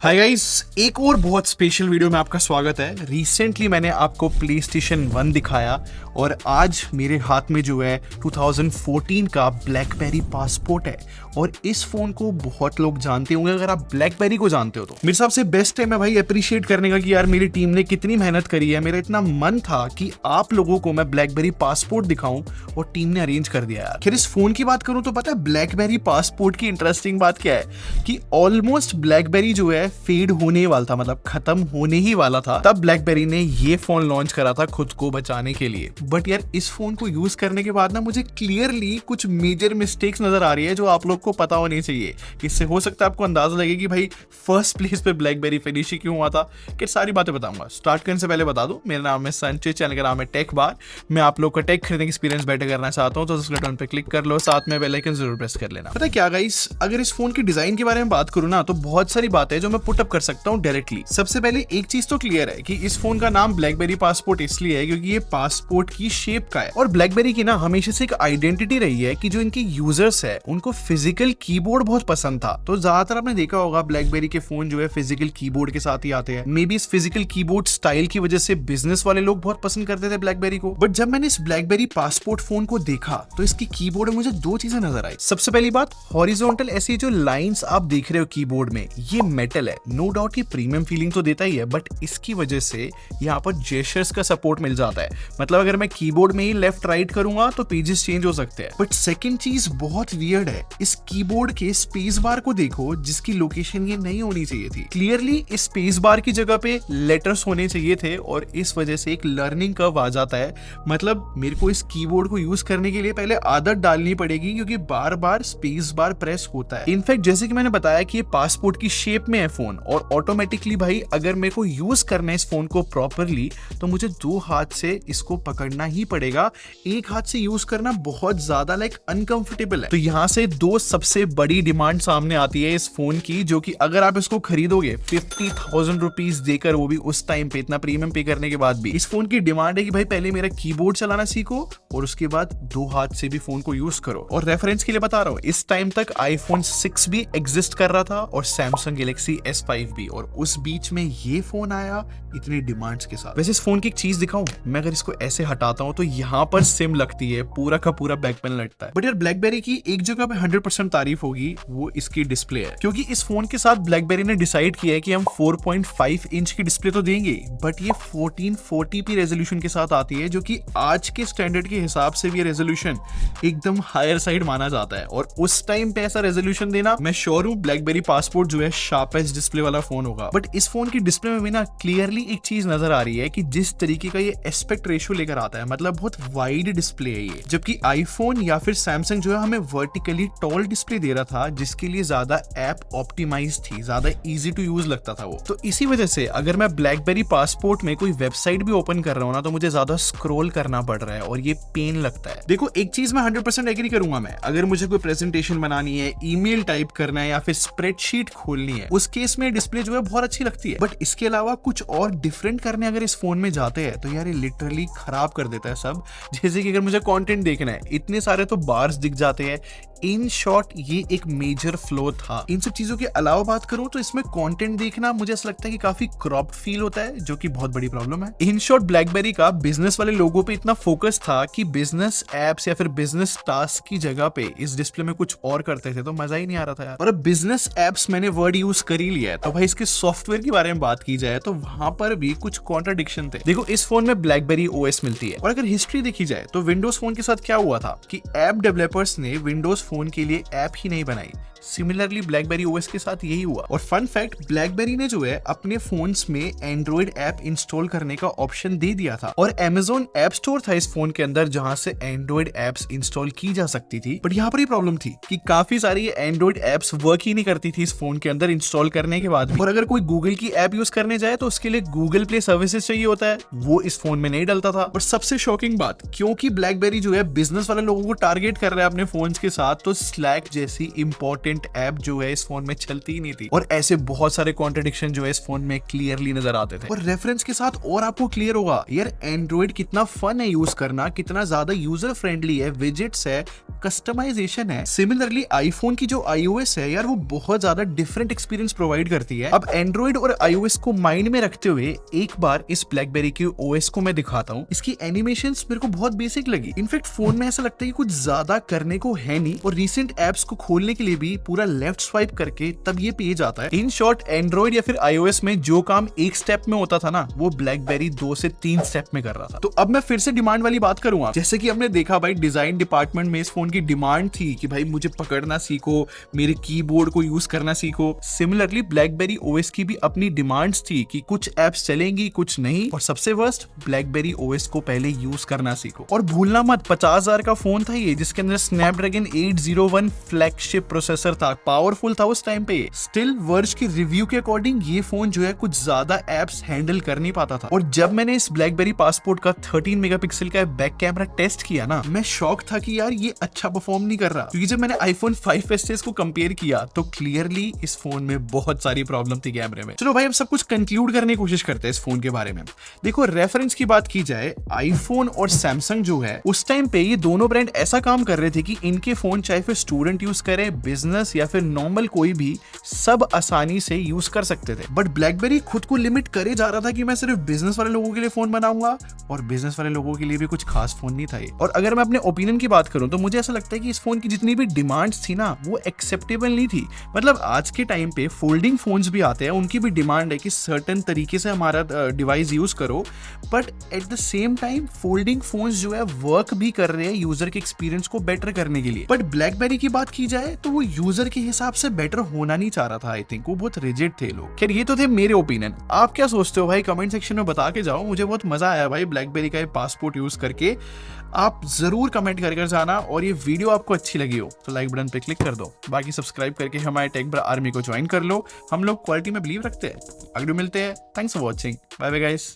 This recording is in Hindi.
हाय गाइस, एक और बहुत स्पेशल वीडियो में आपका स्वागत है। रिसेंटली मैंने आपको प्लेस्टेशन 1 दिखाया और आज मेरे हाथ में जो है 2014 का ब्लैकबेरी पासपोर्ट है। और इस फोन को बहुत लोग जानते होंगे। अगर आप ब्लैकबेरी को जानते हो तो मेरे हिसाब से बेस्ट टाइम है भाई अप्रिशिएट करने का कि यार मेरी टीम ने कितनी मेहनत करी है। मेरा इतना मन था कि आप लोगों को मैं ब्लैकबेरी पासपोर्ट दिखाऊं और टीम ने अरेंज कर दिया यार। फिर इस फोन की बात करूं तो पता है ब्लैकबेरी पासपोर्ट की इंटरेस्टिंग बात क्या है कि ऑलमोस्ट ब्लैकबेरी जो है फेड होने वाला था, मतलब खत्म होने ही वाला था। तब ब्लैकबेरी ने ये फोन लॉन्च करा था खुद को बचाने के लिए। बट यार इस फोन को यूज करने के बाद ना मुझे क्लियरली कुछ मेजर मिस्टेक्स नजर आ रही है जो आप लोग को पता होनी चाहिए। इससे हो सकता है आपको अंदाजा लगे कि भाई फर्स्ट प्लेस पे ब्लैकबेरी फिनिश क्यों हुआ था। कि सारी बातें बताऊंगा। स्टार्ट करने से पहले बता दूं, मेरा नाम है संचित, चैनल का नाम है टेक बार। मैं आप लोग का टेक खरीदने की एक्सपीरियंस बेटर करना चाहता हूं तो सब्सक्राइब बटन पे क्लिक कर लो, साथ में बेल आइकन जरूर प्रेस कर लेना। पता है क्या गाइस, अगर इस फोन की डिजाइन के बारे में बात करूं ना तो बहुत सारी बातें जो मैं पुट अप कर सकता हूं डायरेक्टली। सबसे पहले एक चीज तो क्लियर है कि इस फोन का नाम ब्लैकबेरी पासपोर्ट इसलिए है क्योंकि ये पासपोर्ट की शेप का है। और ब्लैकबेरी की ना हमेशा से एक आइडेंटिटी रही है कि जो इनके यूजर्स है उनको फिजिकल कीबोर्ड बहुत पसंद था। तो ज्यादातर आपने देखा होगा ब्लैकबेरी के फोन जो है फिजिकल कीबोर्ड के साथ ही आते हैं। मे बी इस फिजिकल कीबोर्ड स्टाइल की वजह से बिजनेस वाले लोग बहुत पसंद करते थे ब्लैकबेरी को। बट जब मैंने इस ब्लैकबेरी पासपोर्ट फोन को देखा तो इसकी कीबोर्ड में मुझे दो चीजें नजर आई। सबसे पहली बात, हॉरिजॉन्टल ऐसी जो लाइंस आप देख रहे हो कीबोर्ड में, ये मेटल है। नो डाउट ये प्रीमियम फीलिंग तो देता ही है, बट इसकी वजह से यहाँ पर जेस्चर्स का सपोर्ट मिल जाता है। मतलब अगर मैं कीबोर्ड में ही लेफ्ट राइट करूंगा तो पेजेस चेंज हो सकते हैं। बट सेकंड चीज बहुत वियर्ड है, इस कीबोर्ड के स्पेस बार को देखो जिसकी लोकेशन ये नहीं होनी चाहिए थी। क्लियरली इस स्पेस बार की जगह पे लेटर्स होने चाहिए थे और इस वजह से एक लर्निंग कर्व आ जाता है। मतलब मेरे को इस कीबोर्ड को यूज करने के लिए पहले आदत डालनी पड़ेगी क्योंकि बार बार स्पेस बार प्रेस होता है। इनफैक्ट जैसे कि मैंने बताया कि ये पासपोर्ट की शेप में है फोन और ऑटोमेटिकली भाई अगर मेरे को यूज करना है इस फोन को प्रॉपरली तो मुझे दो हाथ से इसको पकड़ना ही पड़ेगा। एक हाथ से यूज करना बहुत ज्यादा अनकंफर्टेबल है। तो यहाँ से दो सबसे बड़ी डिमांड सामने आती है इस फोन की, जो कि अगर आप इसको खरीदोगे 50,000 रुपीज देकर, वो भी उस टाइम पे इतना प्रीमियम पे करने के बाद भी, इस फोन की डिमांड है कि भाई पहले मेरा कीबोर्ड चलाना सीखो और उसके बाद दो हाथ से भी फोन को यूज करो। और रेफरेंस के लिए बता रहा हूँ, इस टाइम तक iPhone 6 भी एग्जिस्ट कर रहा था और Samsung Galaxy S5 भी, और उस बीच में ये फोन आया इतनी डिमांड्स के साथ। वैसे इस फोन की एक चीज दिखाऊं, मैं अगर इसको ऐसे हटाता हूं तो यहाँ पर सिम लगती है, पूरा का पूरा बैक पैनल लगता है। बट यार ब्लैकबेरी की एक जगह पे 100% तारीफ होगी, वो इसकी डिस्प्ले है। क्योंकि इस फोन के साथ ब्लैकबेरी ने डिसाइड किया है कि हम 4.5 इंच की डिस्प्ले तो देंगे, बट ये 1440p रेजोल्यूशन के साथ आती है, जो कि आज के स्टैंडर्ड के हिसाब से भी रेजोल्यूशन एकदम हायर साइड माना जाता है। और उस टाइम पे ऐसा रेजोल्यूशन देना, मैं श्योर हूं ब्लैकबेरी पासपोर्ट जो है शार्पेस्ट डिस्प्ले वाला फोन होगा। बट इस फोन की डिस्प्ले में भी ना क्लियरली एक चीज नजर आ रही है कि जिस तरीके का ये एस्पेक्ट रेशियो लेकर आता है, मतलब बहुत वाइड डिस्प्ले है ये। जबकि आईफोन या फिर सैमसंग जो है हमें वर्टिकली टॉल डिस्प्ले दे रहा था, जिसके लिए ज्यादा ऐप ऑप्टिमाइज थी, ज्यादा इजी टू यूज लगता था वो। तो इसी वजह से अगर मैं ब्लैकबेरी पासपोर्ट में कोई वेबसाइट भी ओपन कर रहा हूं ना तो मुझे ज्यादा स्क्रॉल करना पड़ रहा है और ये पेन लगता है। देखो एक चीज मैं 100% एग्री करूंगा, मैं अगर मुझे कोई प्रेजेंटेशन बनानी है, ईमेल टाइप करना है या फिर स्प्रेडशीट खोलनी है, उस केस में डिस्प्ले जो है बहुत अच्छी लगती है। बट इसके अलावा कुछ और डिफरेंट करने अगर इस फोन में जाते हैं तो यार ये लिटरली खराब कर देता है सब। जैसे कि अगर मुझे कंटेंट देखना है, इतने सारे तो बार्स दिख जाते हैं। इन शॉर्ट ये एक मेजर फ्लो था। इन सब चीजों के अलावा बात करूं तो इसमें कंटेंट देखना मुझे ऐसा लगता है कि काफी क्रॉप्ड फील होता है, जो कि बहुत बड़ी प्रॉब्लम है। इन शॉर्ट ब्लैकबेरी का बिजनेस वाले लोगों पे इतना फोकस था कि बिजनेस एप्स या फिर बिजनेस टास्क की जगह पे इस डिस्प्ले में कुछ और करते थे, तो मजा ही नहीं आ रहा था यार। और अब बिजनेस एप्स मैंने वर्ड यूज कर ही लिया है, तो भाई इसके सॉफ्टवेयर के बारे में बात की जाए तो वहां पर भी कुछ कॉन्ट्राडिक्शन थे। देखो इस फोन में ब्लैकबेरी OS मिलती है, और अगर हिस्ट्री देखी जाए तो विंडोज फोन के साथ क्या हुआ था कि ऐप डेवलपर्स ने विंडोज फोन के लिए ऐप ही नहीं बनाई। सिमिलरली ब्लैकबेरी OS के साथ यही हुआ। और फन फैक्ट, ब्लैकबेरी ने जो है अपने फोन्स में एंड्रॉइड ऐप इंस्टॉल करने का ऑप्शन दे दिया था, और Amazon ऐप स्टोर था इस फोन के अंदर जहां से एंड्रॉइड एप्स इंस्टॉल की जा सकती थी। बट यहाँ पर ही प्रॉब्लम थी कि काफी सारी एंड्रॉइड एप्स वर्क ही नहीं करती थी इस फोन के अंदर इंस्टॉल करने के बाद भी। और अगर कोई गूगल की ऐप यूज करने जाए तो उसके लिए गूगल प्ले सर्विसेज चाहिए होता है, वो इस फोन में नहीं डलता था। और सबसे शॉकिंग बात, क्योंकि ब्लैकबेरी जो है बिजनेस वाले लोगों को टारगेट कर रहा है अपने फोन्स के साथ, तो स्लैक जैसी इंपॉर्टेंट इंपॉर्टेंट ऐप जो है इस फोन में चलती ही नहीं थी, और ऐसे बहुत सारे कॉन्ट्रडिक्शन जो है इस फोन में क्लियरली नजर आते थे। और रेफरेंस के साथ और आपको क्लियर होगा यार एंड्रॉइड कितना फन है यूज करना, कितना ज्यादा यूजर फ्रेंडली है, विजेट्स है, कस्टमाइजेशन है। सिमिलरली आईफोन की जो iOS है यार वो बहुत ज्यादा डिफरेंट एक्सपीरियंस प्रोवाइड करती है। अब एंड्रॉइड और iOS को माइंड में रखते हुए एक बार इस ब्लैकबेरी की OS को मैं दिखाता हूँ। इसकी एनिमेशंस मेरे को बहुत बेसिक लगी। इनफैक्ट फोन में ऐसा लगता है कि कुछ ज्यादा करने को है नहीं, और रिसेंट एप्स को खोलने के लिए भी पूरा लेफ्ट स्वाइप करके तब ये पेज आता है। इन शॉर्ट एंड्रॉइड या फिर iOS में जो काम एक स्टेप में होता था ना, वो ब्लैकबेरी 2 से 3 स्टेप में कर रहा था। तो अब मैं फिर से डिमांड वाली बात करूंगा। जैसे कि हमने देखा भाई डिजाइन डिपार्टमेंट में इस फोन की डिमांड थी कि भाई मुझे पकड़ना सीखो, मेरे कीबोर्ड को यूज करना सीखो। सिमिलरली ब्लैकबेरी OS की भी अपनी डिमांड्स थी कि कुछ एप्स चलेंगी कुछ नहीं, और सबसे वर्स्ट ब्लैकबेरी OS को पहले यूज करना सीखो। और भूलना मत 50,000 का फोन था ये, जिसके अंदर स्नैपड्रैगन 801 फ्लैगशिप प्रोसेसर था, पावरफुल था उस टाइम पे। स्टिल वर्ज के रिव्यू के अकॉर्डिंग ये फोन जो है कुछ ज्यादा एप्स हैंडल कर नहीं पाता था। और जब मैंने इस ब्लैकबेरी पासपोर्ट का 13 मेगापिक्सल का बैक कैमरा टेस्ट किया ना, मैं शॉक था कि यार ये अच्छा परफॉर्म नहीं कर रहा, क्योंकि जब मैंने iPhone 5s को कंपेयर किया तो क्लियरली इस फोन में बहुत सारी प्रॉब्लम थी कैमरे में। चलो भाई अब सब कुछ कंक्लूड करने की कोशिश करते हैं इस फोन के बारे में। देखो रेफरेंस की बात की जाए, आईफोन और सैमसंग जो है उस टाइम पे ये दोनों ब्रांड ऐसा काम कर रहे थे कि इनके फोन चाहे फिर स्टूडेंट यूज करे, बिजनेस या फिर नॉर्मल कोई भी, सब आसानी से यूज कर सकते थे। बट ब्लैकबेरी खुद को लिमिट करे जा रहा था कि मैं सिर्फ बिजनेस वाले लोगों के लिए फोन बनाऊंगा, और बिजनेस वाले लोगों के लिए भी कुछ खास फोन नहीं था ये। और अगर मैं अपने ओपिनियन की बात करूं तो मुझे ऐसा लगता है कि इस फोन की जितनी भी डिमांड्स थी ना वो एक्सेप्टेबल नहीं थी। मतलब आज के टाइम पे फोल्डिंग फोन्स भी आते हैं, उनकी भी डिमांड है कि सर्टेन तरीके से हमारा डिवाइस यूज करो, but at the same time folding phones जो है वर्क भी कर रहे हैं यूजर के एक्सपीरियंस को बेटर करने के लिए। बट ब्लैकबेरी की बात की जाए तो वो यूजर के हिसाब से बेटर होना नहीं चाह रहा था। आई थिंक वो बहुत रिजिड थे लोग। खैर ये तो थे मेरे ओपिनियन, आप क्या सोचते हो भाई कमेंट सेक्शन में बता के जाओ। मुझे बहुत मजा आया भाई ब्लैकबेरी का ये पासपोर्ट यूज करके। आप जरूर कमेंट कर जाना, और ये वीडियो आपको अच्छी लगी हो तो लाइक बटन पे क्लिक कर दो। बाकी सब्सक्राइब करके हमारे टेक ब्रा आर्मी को ज्वाइन कर लो। हम लोग क्वालिटी में बिलीव रखते हैं। अगले मिलते हैं। Thanks for watching. Bye bye guys.